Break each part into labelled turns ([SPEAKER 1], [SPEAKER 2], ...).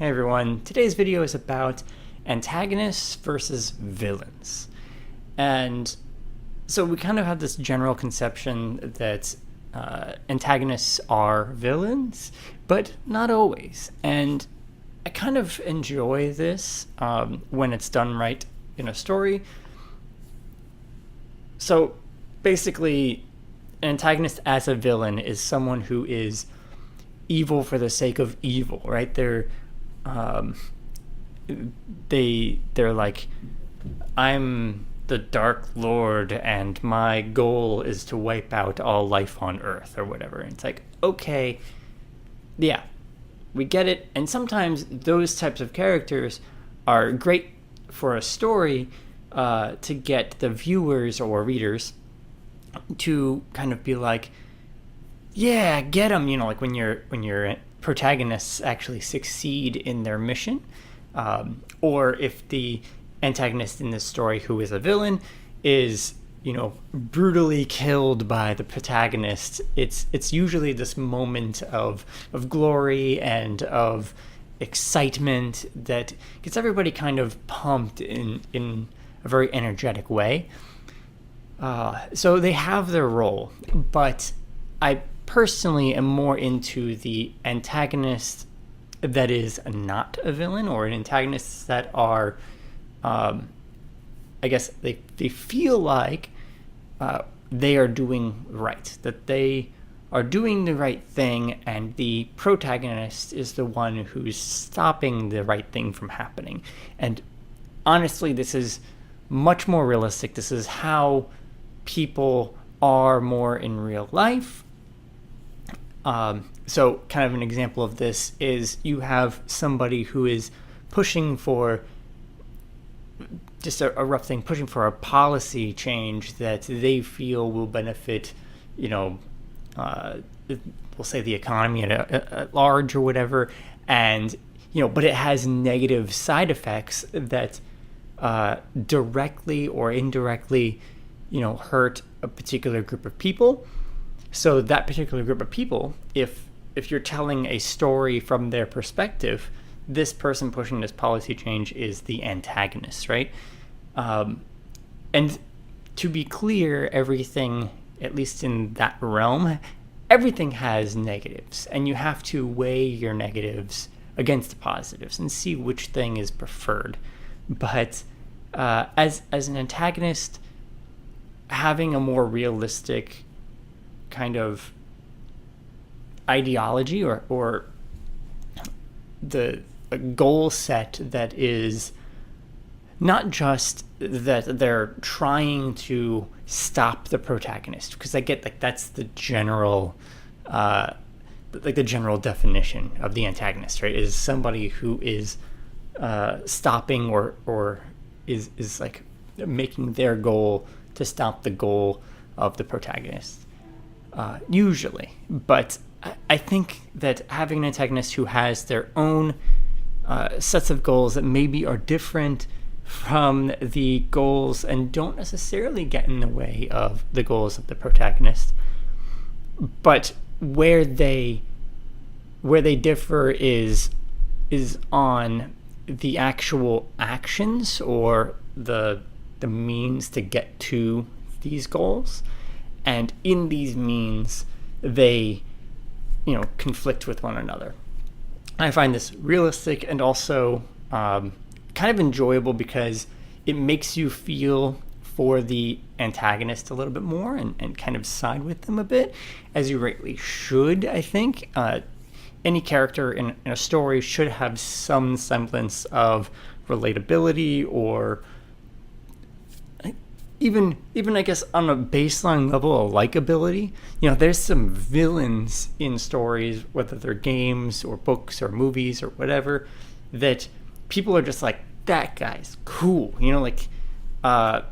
[SPEAKER 1] Hey everyone, today's video is about antagonists versus villains. And so we kind of have this general conception that antagonists are villains, but not always. And I kind of enjoy this when it's done right in a story. So basically, an antagonist as a villain is someone who is evil for the sake of evil, right? They're like, I'm the Dark Lord and my goal is to wipe out all life on Earth or whatever. And it's like, okay, yeah, we get it. And sometimes those types of characters are great for a story to get the viewers or readers to kind of be like, yeah, get them, like when your protagonists actually succeed in their mission, or if the antagonist in this story, who is a villain, is brutally killed by the protagonist. It's usually this moment of glory and of excitement that gets everybody kind of pumped in a very energetic way. So they have their role, but I personally am more into the antagonist that is not a villain, or an antagonist that are, I guess they feel like they are doing right, that they are doing the right thing, and the protagonist is the one who's stopping the right thing from happening. And honestly, this is much more realistic. This is how people are more in real life. So kind of an example of this is you have somebody who is pushing for just a rough thing, pushing for a policy change that they feel will benefit, we'll say the economy at large or whatever. And, but it has negative side effects that directly or indirectly, hurt a particular group of people. So that particular group of people, if you're telling a story from their perspective, this person pushing this policy change is the antagonist, right? And to be clear, everything, at least in that realm, everything has negatives, and you have to weigh your negatives against the positives and see which thing is preferred. But as an antagonist, having a more realistic kind of ideology or a goal set that is not just that they're trying to stop the protagonist, because I get that's the general the general definition of the antagonist, right? Is somebody who is stopping or is like making their goal to stop the goal of the protagonist. Usually, but I think that having an antagonist who has their own sets of goals that maybe are different from the goals and don't necessarily get in the way of the goals of the protagonist, but where they differ is on the actual actions or the means to get to these goals. And in these means, they, conflict with one another. I find this realistic and also kind of enjoyable because it makes you feel for the antagonist a little bit more and kind of side with them a bit, as you rightly should, I think. Any character in a story should have some semblance of relatability, or even I guess on a baseline level of likability. There's some villains in stories, whether they're games or books or movies or whatever, that people are just like, that guy's cool. I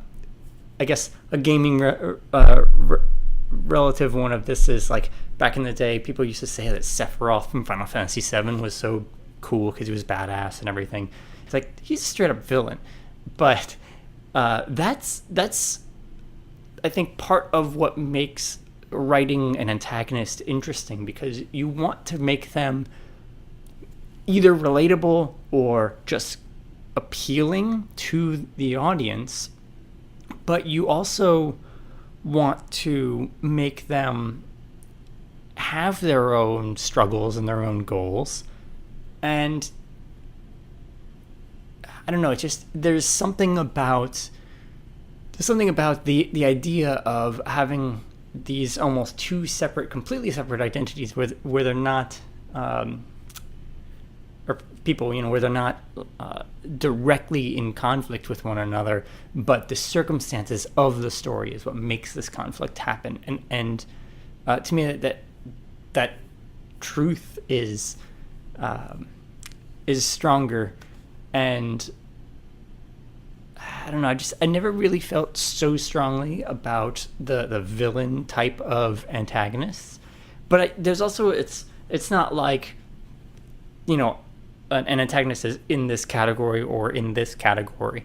[SPEAKER 1] guess a gaming relative one of this is like, back in the day, people used to say that Sephiroth from Final Fantasy VII was so cool because he was badass and everything. It's like, he's a straight up villain. But that's I think part of what makes writing an antagonist interesting, because you want to make them either relatable or just appealing to the audience, but you also want to make them have their own struggles and their own goals. And I don't know, it's just there's something about the idea of having these almost two completely separate identities where they're not or people, where they're not directly in conflict with one another, but the circumstances of the story is what makes this conflict happen. And to me, that truth is stronger. And I don't know, I never really felt so strongly about the villain type of antagonists. But there's also, it's not like, an antagonist is in this category or in this category.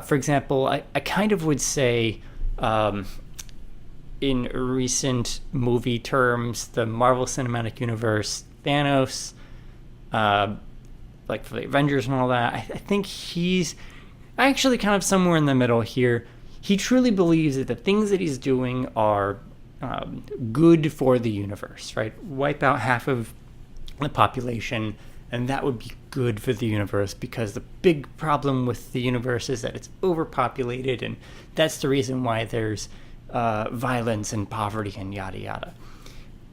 [SPEAKER 1] For example, I kind of would say, in recent movie terms, the Marvel Cinematic Universe, Thanos, like for the Avengers and all that, I think he's actually kind of somewhere in the middle here. He truly believes that the things that he's doing are good for the universe, right? Wipe out half of the population, and that would be good for the universe, because the big problem with the universe is that it's overpopulated, and that's the reason why there's violence and poverty and yada yada.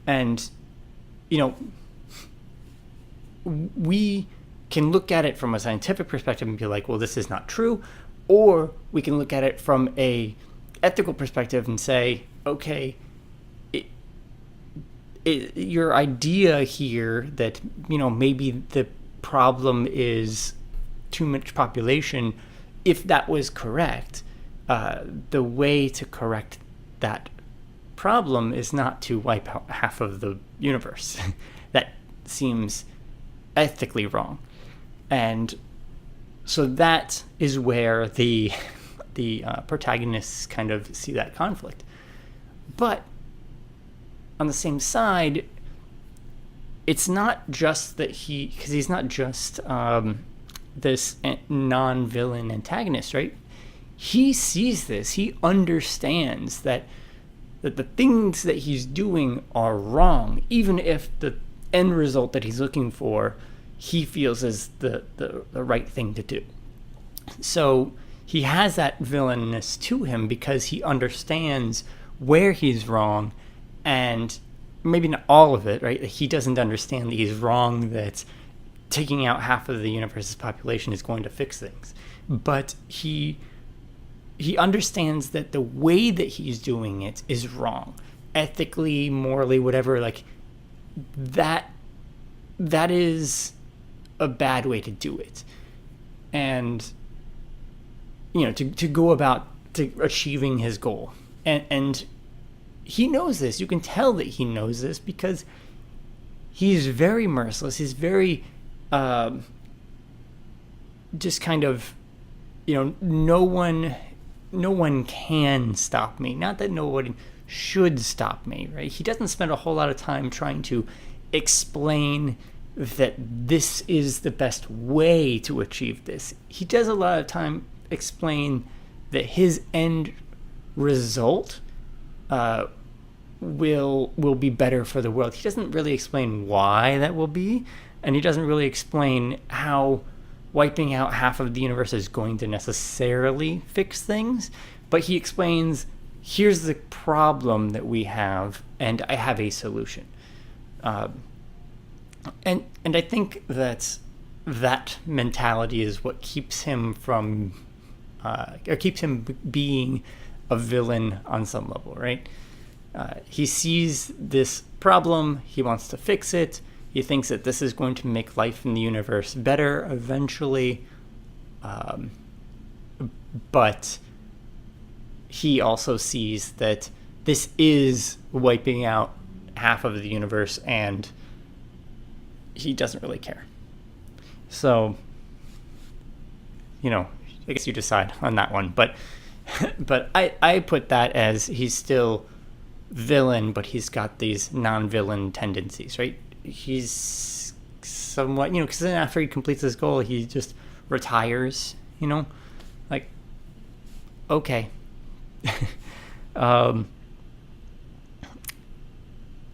[SPEAKER 1] And we can look at it from a scientific perspective and be like, well, this is not true. Or we can look at it from a ethical perspective and say, okay, your idea here that, maybe the problem is too much population, if that was correct, the way to correct that problem is not to wipe out half of the universe. That seems ethically wrong. And so that is where the protagonists kind of see that conflict. But on the same side, it's not just that because he's not just this non-villain antagonist, right? He sees this. He understands that the things that he's doing are wrong, even if the end result that he's looking for he feels is the right thing to do. So he has that villainous to him because he understands where he's wrong, and maybe not all of it, right? He doesn't understand that he's wrong, that taking out half of the universe's population is going to fix things. But he understands that the way that he's doing it is wrong. Ethically, morally, whatever, like that is a bad way to do it. And to go about to achieving his goal. And he knows this. You can tell that he knows this because he's very merciless. He's very just kind of, no one can stop me. Not that no one should stop me, right? He doesn't spend a whole lot of time trying to explain that this is the best way to achieve this. He does a lot of time explain that his end result will be better for the world. He doesn't really explain why that will be, and he doesn't really explain how wiping out half of the universe is going to necessarily fix things, but he explains, here's the problem that we have, and I have a solution. And I think that mentality is what keeps him from, or keeps him being a villain on some level, right? He sees this problem, he wants to fix it, he thinks that this is going to make life in the universe better eventually, but he also sees that this is wiping out half of the universe, and he doesn't really care. So, I guess you decide on that one. But I put that as he's still villain, but he's got these non-villain tendencies, right? He's somewhat, because then after he completes his goal, he just retires, like, okay. But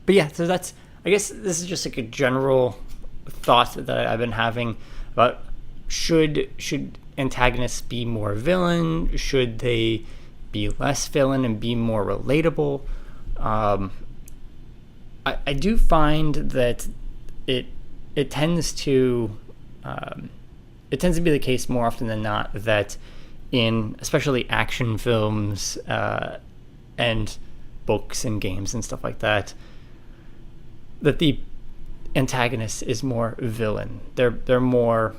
[SPEAKER 1] yeah, so I guess this is just like a general thought that I've been having about should antagonists be more villain? Should they be less villain and be more relatable? I do find that it tends to be the case more often than not that in especially action films and books and games and stuff like that the antagonist is more villain. They're more,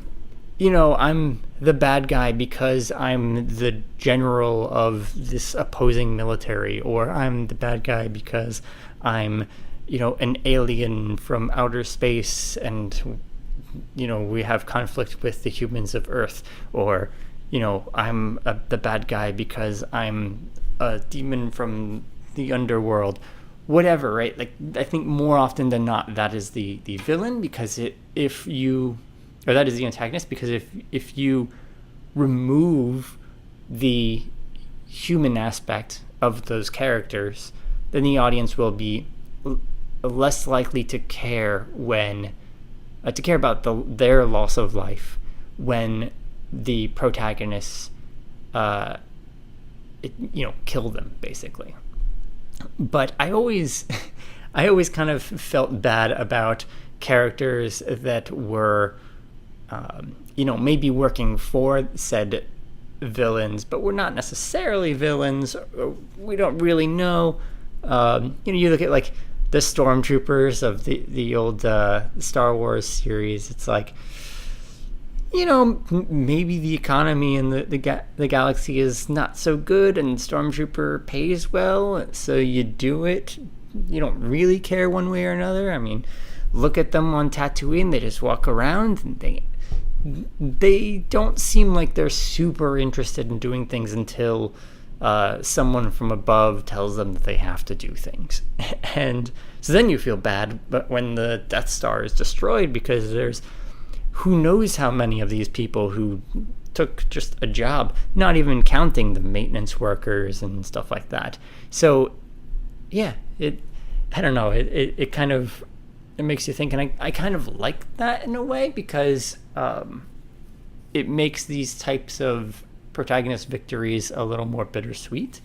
[SPEAKER 1] I'm the bad guy because I'm the general of this opposing military, or I'm the bad guy because I'm, an alien from outer space and, we have conflict with the humans of Earth, or, I'm the bad guy because I'm a demon from the underworld. Whatever, right? Like, I think more often than not, that is the villain, because that is the antagonist, because if you remove the human aspect of those characters, then the audience will be less likely to care about their loss of life when the protagonists, kill them, basically. But I always kind of felt bad about characters that were, maybe working for said villains, but were not necessarily villains. We don't really know. You look at like the stormtroopers of the old Star Wars series. It's like, maybe the economy in the galaxy is not so good, and Stormtrooper pays well, so you do it. You don't really care one way or another. I mean, look at them on Tatooine. They just walk around, and they don't seem like they're super interested in doing things until someone from above tells them that they have to do things. And so then you feel bad, but when the Death Star is destroyed, because there's who knows how many of these people who took just a job, not even counting the maintenance workers and stuff like that. So, yeah, I don't know, it kind of, it makes you think, and I kind of like that in a way, because it makes these types of protagonist victories a little more bittersweet.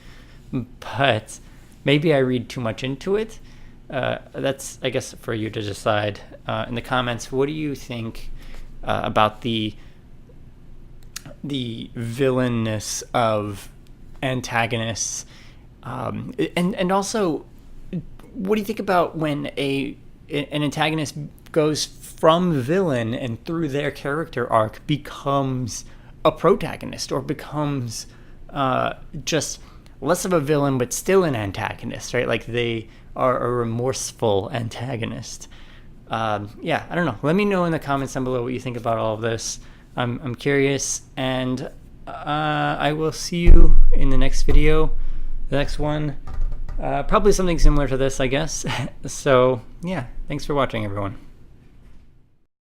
[SPEAKER 1] But maybe I read too much into it. That's, I guess, for you to decide. In the comments, what do you think about the villainous of antagonists, and also, what do you think about when an antagonist goes from villain and through their character arc becomes a protagonist, or becomes just less of a villain but still an antagonist, right? Like they are a remorseful antagonist. I don't know. Let me know in the comments down below what you think about all of this. I'm curious, and I will see you in the next video. The next one, probably something similar to this, I guess. So, yeah, thanks for watching, everyone.